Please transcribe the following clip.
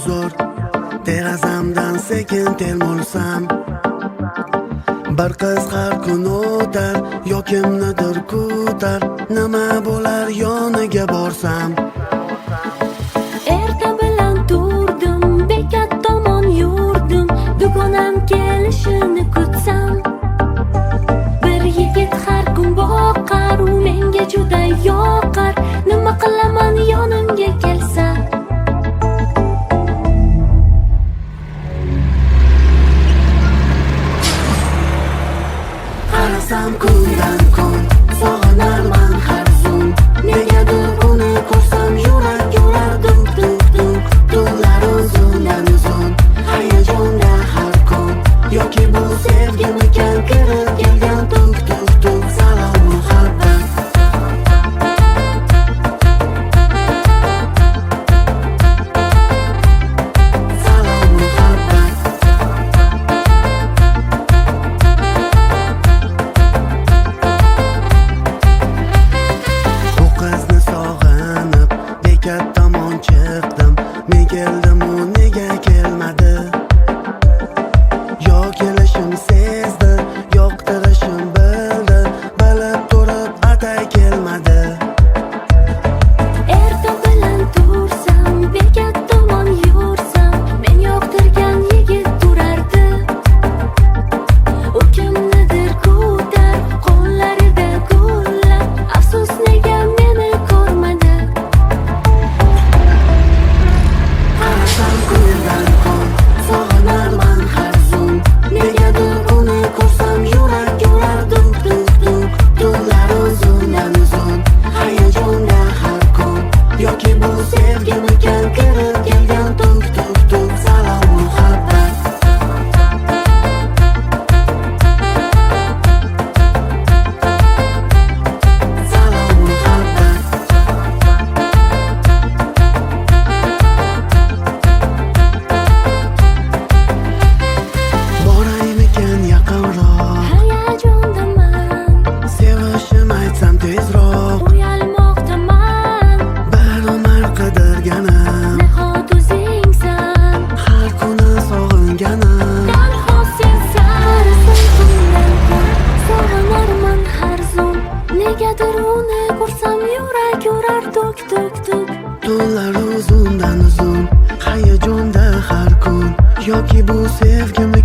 zo'r. Derazamdan sekin termulsam, bir qiz har kun o'tar, yo kimnidir kutar. Nima bo'lar yoniga borsam? Erta bilan turdim, bekat tomon yurdim, dugonam kelishini kutsam. Bir yigit har kun boqar, u menga juda yoqar. Nima qilaman yonimga kelsa? Qarasam kundan kun, sog'inarman har zun. Negadir uni ko'rsam yurak yurar dunk dunk dunk. Tunlar uzundan uzun, hayajonda har kun. Yoki bu sevgimikan kirib kelgan tunk tunk tunk. Salom muhabbat, salom muhabbat. Bu qizni sog'inib bekat tomon chiqdim. Men keldim, u nega kelmadi? Yo kelishim sezdi, yoqtirishim bildi. Bilib turib atay kelmadi. Erta bilan tursam, bekat tomon yursam, men yoqtirgan yigit turardi. U kimnidir kutar, qo'llarida gullar. Afsus nega meni ko'rmadi? Qarasam kundan kun, sog'inarman har zun. Negadir uni ko'rsam yurak yurar dunk dunk dunk. Tunlar uzundan uzun, hayajonda har kun. Yoki bu sevgimikan kirib kelgan tunk tunk tunk. Salom muhabbat, salom muhabbat. Boraymikan yaqinroq, Hayajondaman, sevishim aytsam tezroq. uyalmoqdaman. Bir umr qidirganim, Nahot o'zingsan, har kuni sog'inganim. darhol sen sarisan kundan kun. Sog'inarman har zon, negadir uni ko'rsam yurak yurar duk duk duk. Tunlar uzundan uzun, hayajonda har kun. Yoki bu sevgimi